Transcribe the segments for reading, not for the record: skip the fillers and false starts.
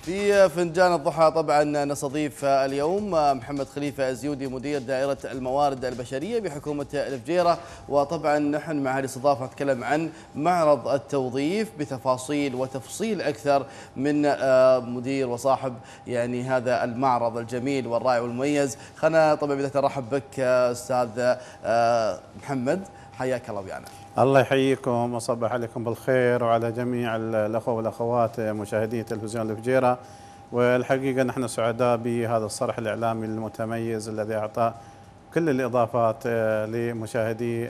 في فنجان الضحى طبعا نستضيف اليوم محمد خليفة الزيودي مدير دائرة الموارد البشرية بحكومة الفجيرة، وطبعا نحن مع هذه الاستضافة نتكلم عن معرض التوظيف بتفاصيل وتفصيل أكثر من مدير وصاحب يعني هذا المعرض الجميل والرائع والمميز. خلنا طبعا بداية نرحب بك أستاذ محمد، حياك الله ويانا. الله يحييكم وصبح عليكم بالخير وعلى جميع الأخوة والأخوات مشاهدي تلفزيون الفجيرة. والحقيقة نحن سعداء بهذا الصرح الإعلامي المتميز الذي أعطى كل الإضافات لمشاهدي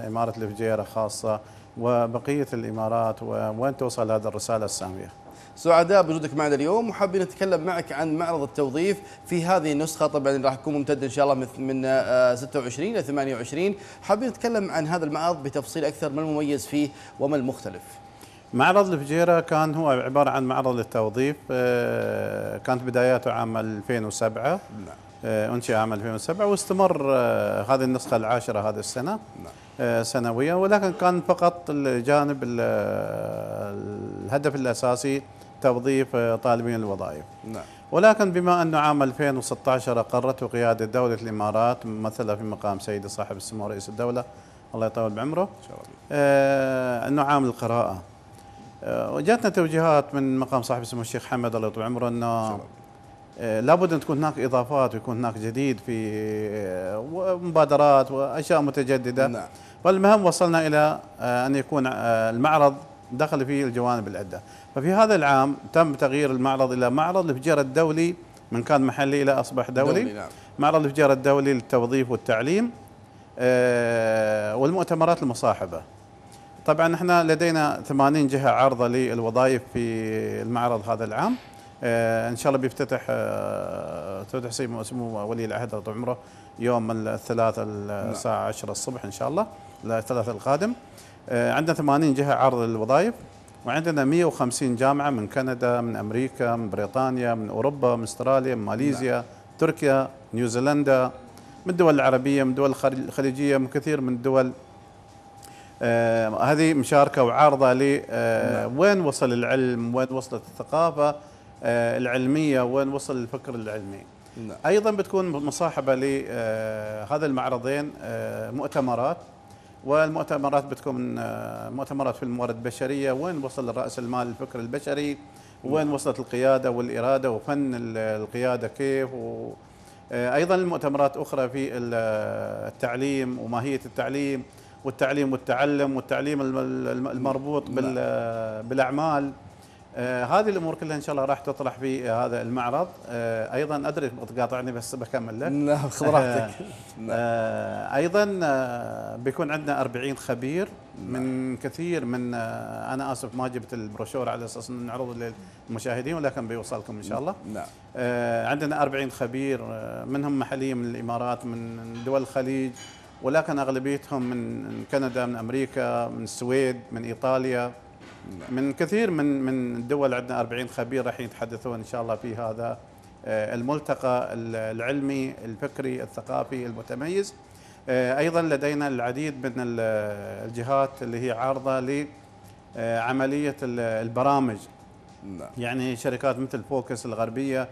إمارة الفجيرة خاصة وبقية الإمارات، وين توصل هذه الرسالة السامية. سعداء بوجودك معنا اليوم، وحابين نتكلم معك عن معرض التوظيف في هذه النسخة. طبعا راح يكون ممتد إن شاء الله من 26 إلى 28. حابين نتكلم عن هذا المعرض بتفصيل أكثر، ما المميز فيه وما المختلف؟ معرض الفجيرة كان هو عبارة عن معرض للتوظيف، كانت بداياته عام 2007. أنشئ عام 2007 واستمر هذه النسخة العاشرة هذه السنة سنويا، ولكن كان فقط الجانب الهدف الأساسي توظيف طالبين الوظائف. ولكن بما أنه عام 2016 أقرته قيادة دولة الإمارات ممثلة في مقام سيدي صاحب السمو رئيس الدولة الله يطول بعمره أنه عام القراءة، وجاتنا توجيهات من مقام صاحب السمو الشيخ حمد الله يطول بعمره أنه لابد أن تكون هناك إضافات ويكون هناك جديد في مبادرات وأشياء متجددة. فالمهم وصلنا إلى أن يكون المعرض دخل فيه الجوانب العدة. ففي هذا العام تم تغيير المعرض إلى معرض الفجيرة الدولي، من كان محلي إلى أصبح دولي. معرض الفجيرة الدولي للتوظيف والتعليم والمؤتمرات المصاحبة. طبعا احنا لدينا 80 جهة عارضة للوظائف في المعرض هذا العام. ان شاء الله بيفتتح تفتح سمو ولي العهد طول عمره يوم الثلاثاء الساعة 10 الصبح ان شاء الله، الثلاثاء القادم. عندنا 80 جهة عارضة للوظائف، وعندنا 150 جامعة من كندا، من أمريكا، من بريطانيا، من أوروبا، من أستراليا، من ماليزيا، تركيا، نيوزيلندا، من الدول العربية، من الدول الخليجية، من كثير من الدول. هذه مشاركة وعارضة وين وصل العلم، وين وصلت الثقافة العلمية، وين وصل الفكر العلمي. أيضا بتكون مصاحبة لهذا المعرضين مؤتمرات، والمؤتمرات بتكون مؤتمرات في الموارد البشرية، وين وصل رأس المال الفكر البشري، وين وصلت القيادة والإرادة وفن القيادة كيف، أيضا المؤتمرات أخرى في التعليم وماهية التعليم والتعليم والتعلم والتعليم المربوط بالأعمال. هذه الأمور كلها إن شاء الله راح تطرح في هذا المعرض. أيضا أدري تقاطعني بس بكمل لك. نعم خذ راحتك. أيضا بيكون عندنا 40 خبير من كثير من أنا آسف ما جبت البروشور على أساس نعرضه للمشاهدين، ولكن بيوصلكم إن شاء الله. عندنا 40 خبير منهم محليين من الإمارات، من دول الخليج، ولكن أغلبيتهم من كندا، من أمريكا، من السويد، من إيطاليا، من كثير من الدول. عندنا 40 خبير راح يتحدثون إن شاء الله في هذا الملتقى العلمي الفكري الثقافي المتميز. أيضا لدينا العديد من الجهات اللي هي عارضة لعملية البرامج، يعني شركات مثل فوكس الغربية،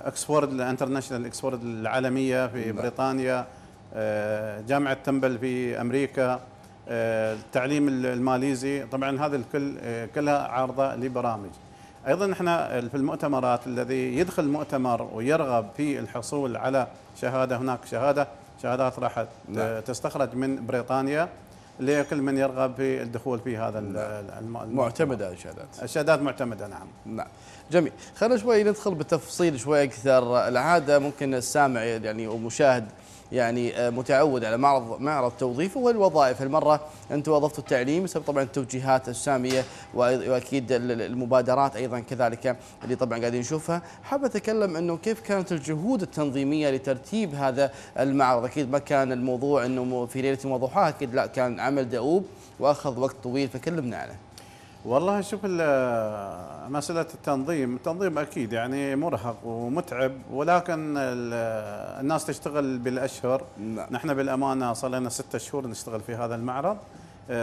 اكسفورد الانترناشونال اكسفورد العالمية في بريطانيا، جامعة تمبل في أمريكا، التعليم الماليزي. طبعا هذا الكل كلها عارضة لبرامج. أيضا احنا في المؤتمرات الذي يدخل مؤتمر ويرغب في الحصول على شهادة، هناك شهادات راح تستخرج من بريطانيا لكل من يرغب في الدخول في هذا معتمدة الشهادات معتمدة. نعم جميل. خلينا شوي ندخل بالتفصيل شوي أكثر. العادة ممكن السامع يعني ومشاهد يعني متعود على معرض توظيف والوظائف. المرة أنتم وظفتوا التعليم بسبب طبعا التوجيهات السامية وأكيد المبادرات أيضا كذلك اللي طبعا قاعدين نشوفها. حاب أتكلم أنه كيف كانت الجهود التنظيمية لترتيب هذا المعرض. أكيد ما كان الموضوع أنه في ليلة وضحاها، أكيد لا، كان عمل دؤوب وأخذ وقت طويل، فكلمنا عنه. والله شوف مسألة التنظيم أكيد يعني مرهق ومتعب، ولكن الناس تشتغل بالأشهر. نحن بالأمانة صار لنا 6 شهور نشتغل في هذا المعرض.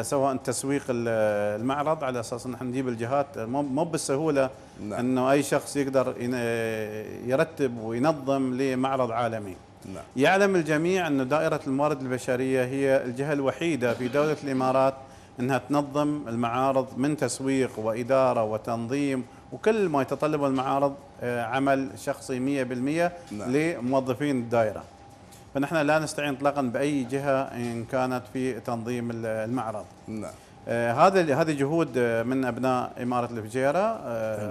سواء تسويق المعرض على اساس ان احنا نجيب الجهات، مو بالسهوله نعم. انه اي شخص يقدر يرتب وينظم لمعرض عالمي. نعم. يعلم الجميع أن دائرة الموارد البشرية هي الجهة الوحيدة في دولة الإمارات أنها تنظم المعارض من تسويق وإدارة وتنظيم وكل ما يتطلبه المعارض، عمل شخصي 100% نعم. لموظفين الدائرة. فنحن لا نستعين اطلاقا بأي جهة إن كانت في تنظيم المعرض. نعم. هذه جهود من أبناء إمارة الفجيرة،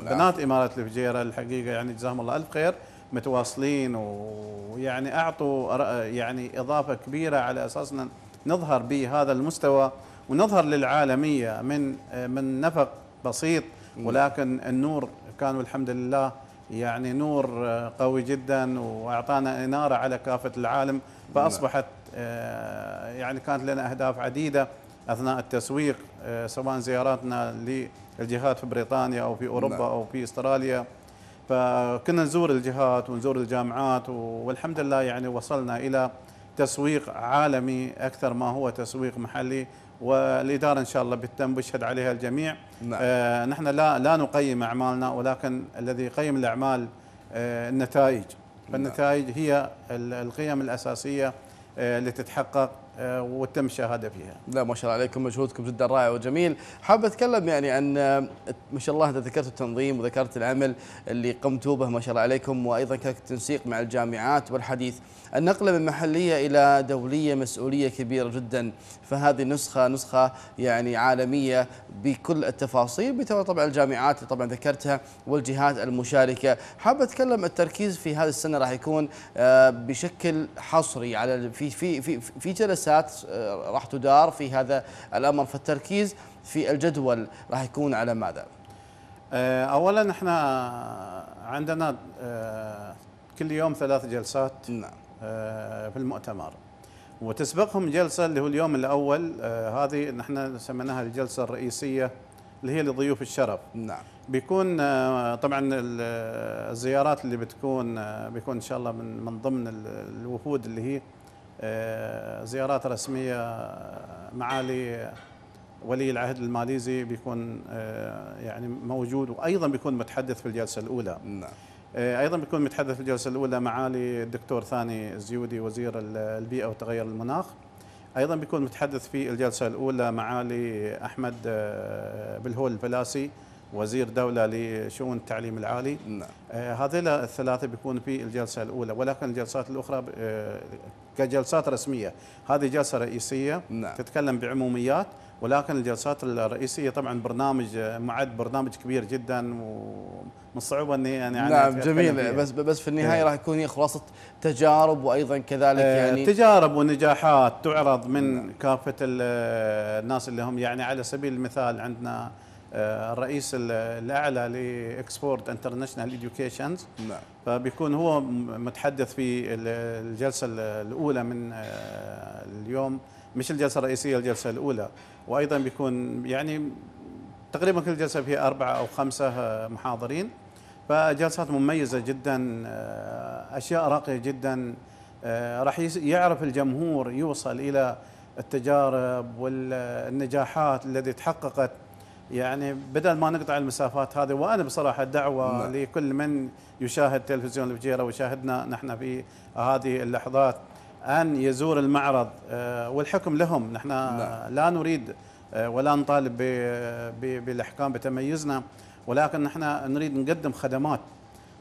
بنات إمارة الفجيرة الحقيقة يعني جزاهم الله ألف خير، متواصلين ويعني اعطوا يعني اضافه كبيره على اساس نظهر بهذا المستوى ونظهر للعالميه من نفق بسيط، ولكن النور كان والحمد لله يعني نور قوي جدا واعطانا اناره على كافه العالم. فاصبحت يعني كانت لنا اهداف عديده اثناء التسويق، سواء زياراتنا للجهات في بريطانيا او في اوروبا او في استراليا. فكنا نزور الجهات ونزور الجامعات والحمد لله يعني وصلنا إلى تسويق عالمي أكثر ما هو تسويق محلي، والإدارة إن شاء الله بالتم بيشهد عليها الجميع. نعم. نحن لا نقيم أعمالنا، ولكن الذي يقيم الأعمال النتائج. فالنتائج هي القيم الأساسية اللي تتحقق وتم الشهاده فيها. لا ما شاء الله عليكم، مجهودكم جدا رائع وجميل. حاب اتكلم يعني عن ما شاء الله، انت ذكرت التنظيم وذكرت العمل اللي قمتوا به ما شاء الله عليكم، وايضا كذلك التنسيق مع الجامعات والحديث. النقله من محليه الى دوليه مسؤوليه كبيره جدا، فهذه نسخه يعني عالميه بكل التفاصيل، طبعا الجامعات طبعا ذكرتها والجهات المشاركه. حاب اتكلم التركيز في هذه السنه راح يكون بشكل حصري على في جلسات راح تدار في هذا الامر، فالتركيز في الجدول راح يكون على ماذا؟ اولا احنا عندنا كل يوم 3 جلسات. نعم. في المؤتمر، وتسبقهم جلسه اللي هو اليوم الاول، هذه نحن سميناها الجلسه الرئيسيه اللي هي لضيوف الشرف. نعم. بيكون طبعا الزيارات اللي بيكون ان شاء الله من ضمن الوفود اللي هي زيارات رسميه. معالي ولي العهد الماليزي بيكون يعني موجود، وايضا بيكون متحدث في الجلسه الاولى. نعم. ايضا بيكون متحدث في الجلسه الاولى معالي الدكتور ثاني الزيودي وزير البيئه وتغير المناخ. ايضا بيكون متحدث في الجلسه الاولى معالي احمد بالهول الفلاسي وزير دوله لشؤون التعليم العالي. نعم. هذول الثلاثه بيكون في الجلسه الاولى، ولكن الجلسات الاخرى كجلسات رسميه. هذه جلسه رئيسيه. نعم. تتكلم بعموميات، ولكن الجلسات الرئيسيه طبعا معد برنامج كبير جدا، ومن الصعوبه اني يعني نعم جميل. بس في النهايه راح يكون هي خلاصه تجارب، وايضا كذلك يعني تجارب ونجاحات تعرض من كافه الناس اللي هم يعني على سبيل المثال عندنا الرئيس الاعلى لاكسبورت انترناشونال اديوكيشنز. نعم. فبيكون هو متحدث في الجلسه الاولى من اليوم، مش الجلسه الرئيسيه، الجلسه الاولى. وايضا بيكون يعني تقريبا كل جلسه فيها 4 أو 5 محاضرين. فجلسات مميزه جدا، اشياء راقيه جدا. راح يعرف الجمهور يوصل الى التجارب والنجاحات التي تحققت، يعني بدل ما نقطع المسافات هذه. وانا بصراحه دعوه لكل من يشاهد تلفزيون الفجيره ويشاهدنا نحن في هذه اللحظات ان يزور المعرض، والحكم لهم. نحن لا نريد ولا نطالب بالاحكام بتميزنا، ولكن نحن نريد نقدم خدمات.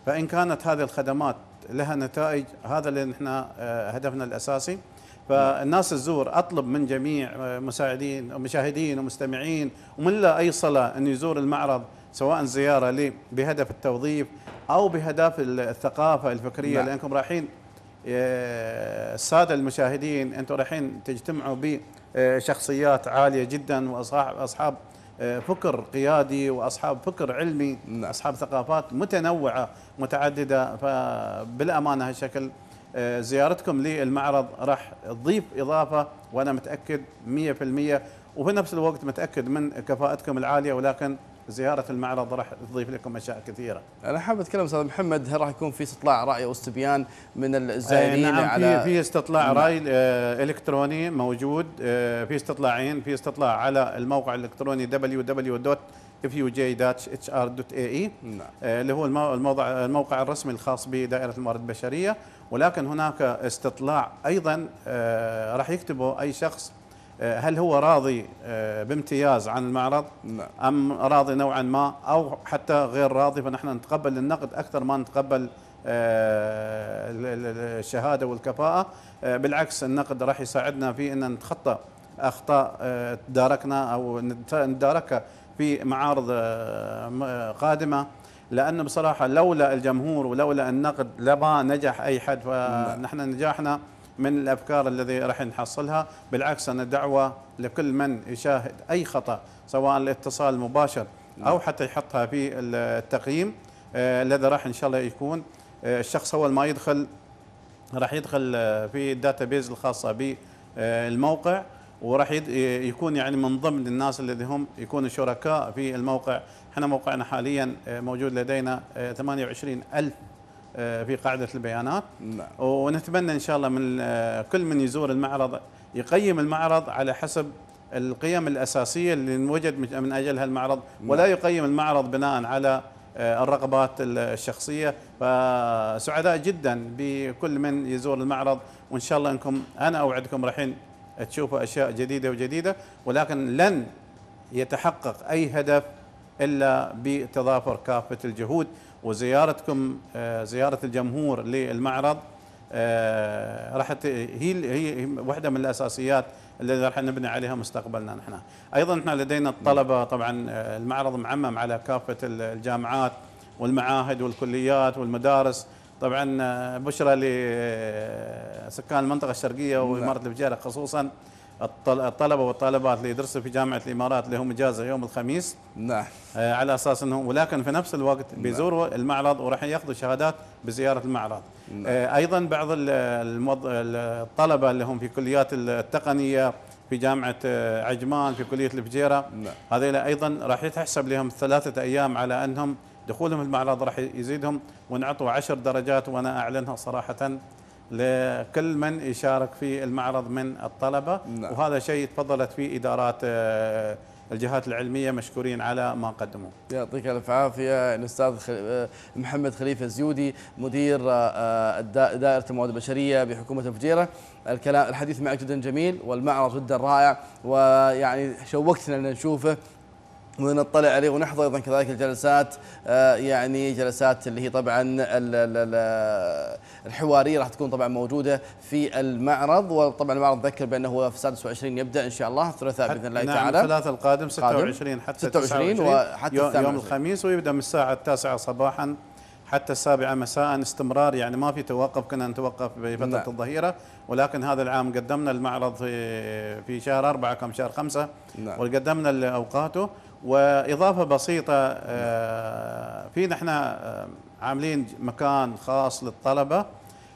فان كانت هذه الخدمات لها نتائج، هذا اللي نحن هدفنا الاساسي. فالناس تزور، اطلب من جميع مساعدين ومشاهدين ومستمعين ومن لا اي صله ان يزور المعرض، سواء زياره بهدف التوظيف او بهدف الثقافه الفكريه. نعم. لانكم رايحين الساده المشاهدين، انتم رايحين تجتمعوا بشخصيات عاليه جدا، واصحاب فكر قيادي واصحاب فكر علمي. نعم. اصحاب ثقافات متنوعه متعدده. فبالامانه هالشكل زيارتكم للمعرض راح تضيف اضافه، وانا متاكد 100%، وفي نفس الوقت متاكد من كفاءتكم العاليه. ولكن زياره المعرض راح تضيف لكم اشياء كثيره. انا حابب اتكلم استاذ محمد، هل راح يكون في استطلاع راي او استبيان من الزائرين؟ نعم، على في استطلاع راي الكتروني موجود، في استطلاعين، في استطلاع على الموقع الالكتروني www.fuj-hr.ae اللي هو الموقع الرسمي الخاص بدائره الموارد البشريه، ولكن هناك استطلاع ايضا راح يكتبه اي شخص هل هو راضي بامتياز عن المعرض ام راضي نوعا ما او حتى غير راضي، فنحن نتقبل النقد اكثر ما نتقبل الشهاده والكفاءه. بالعكس النقد راح يساعدنا في ان نتخطى اخطاء تداركنا او نتداركها في معارض قادمه، لانه بصراحه لولا الجمهور ولولا النقد لما نجح اي حد، فنحن نجاحنا من الافكار الذي راح نحصلها. بالعكس انا دعوه لكل من يشاهد اي خطا سواء الاتصال المباشر او حتى يحطها في التقييم الذي راح ان شاء الله يكون الشخص اول ما يدخل راح يدخل في الداتابيز الخاصه بالموقع، وراح يكون يعني من ضمن الناس الذي هم يكونوا شركاء في الموقع. احنا موقعنا حاليا موجود لدينا 28,000 في قاعدة البيانات، ونتمنى إن شاء الله من كل من يزور المعرض يقيم المعرض على حسب القيم الأساسية اللي نوجد من أجلها المعرض، ولا يقيم المعرض بناء على الرغبات الشخصية. فسعداء جدا بكل من يزور المعرض، وإن شاء الله أنكم أنا أوعدكم رايحين تشوفوا أشياء جديدة، ولكن لن يتحقق أي هدف إلا بتضافر كافة الجهود، وزيارتكم زيارة الجمهور للمعرض راح هي واحدة من الأساسيات التي راح نبني عليها مستقبلنا. نحن أيضا احنا لدينا الطلبة، طبعا المعرض معمم على كافة الجامعات والمعاهد والكليات والمدارس. طبعا بشرى لسكان المنطقة الشرقية وإمارة الفجيرة خصوصا الطلبة والطالبات اللي يدرسوا في جامعة الإمارات اللي هم إجازة يوم الخميس، على أساس أنهم، ولكن في نفس الوقت بيزوروا المعرض وراح ياخذوا شهادات بزيارة المعرض. أيضا بعض الطلبة اللي هم في كليات التقنية في جامعة عجمان في كلية الفجيرة، هذول أيضا راح يتحسب لهم 3 أيام على أنهم دخولهم المعرض راح يزيدهم، ونعطوا 10 درجات، وأنا أعلنها صراحة لكل من يشارك في المعرض من الطلبة. وهذا شيء تفضلت فيه إدارات الجهات العلمية، مشكورين على ما قدموا. يعطيك الف عافيه الاستاذ محمد خليفه الزيودي، مدير دائره الموارد البشريه بحكومه الفجيره. الحديث معك جدا جميل، والمعرض جدا رائع، ويعني شوقتنا ان نشوفه ونطلع عليه ونحضر ايضا كذلك الجلسات، يعني جلسات اللي هي طبعا الحواريه راح تكون طبعا موجوده في المعرض. وطبعا المعرض ذكر بانه في 26 يبدا ان شاء الله، الثلاثاء باذن الله تعالى. نعم، الثلاثاء القادم 26 حتى 26 وحتى يوم الخميس، ويبدا من الساعه 9 صباحا حتى 7 مساء استمرار، يعني ما في توقف. كنا نتوقف بفتره الظهيره، ولكن هذا العام قدمنا المعرض في شهر 4 كم شهر 5، وقدمنا اوقاته. واضافه بسيطه، في نحن عاملين مكان خاص للطلبه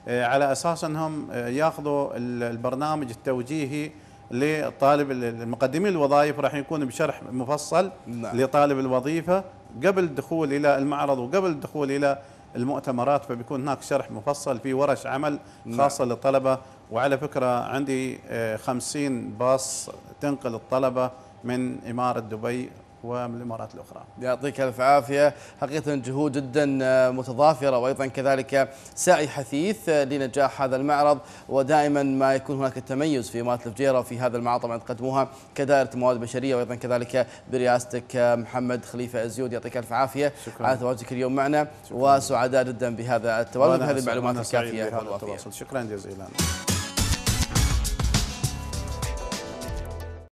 على اساس انهم ياخذوا البرنامج التوجيهي لطالب المقدمين الوظائف، راح يكون بشرح مفصل لطالب الوظيفه قبل الدخول الى المعرض وقبل الدخول الى المؤتمرات، فبيكون هناك شرح مفصل في ورش عمل خاصه للطلبه. وعلى فكره عندي 50 باص تنقل الطلبه من اماره دبي ومن الامارات الاخرى. يعطيك الف عافيه، حقيقه جهود جدا متضافره، وايضا كذلك سعي حثيث لنجاح هذا المعرض، ودائما ما يكون هناك التميز في اماره الفجيره وفي هذا المعرض طبعا تقدموها كدائره الموارد البشريه، وايضا كذلك برئاستك محمد خليفه الزيودي. يعطيك الف عافيه على تواجدك اليوم معنا، وسعداء جدا بهذا التواجد وبهذه المعلومات الكافيه والوافيه. شكرا جزيلا.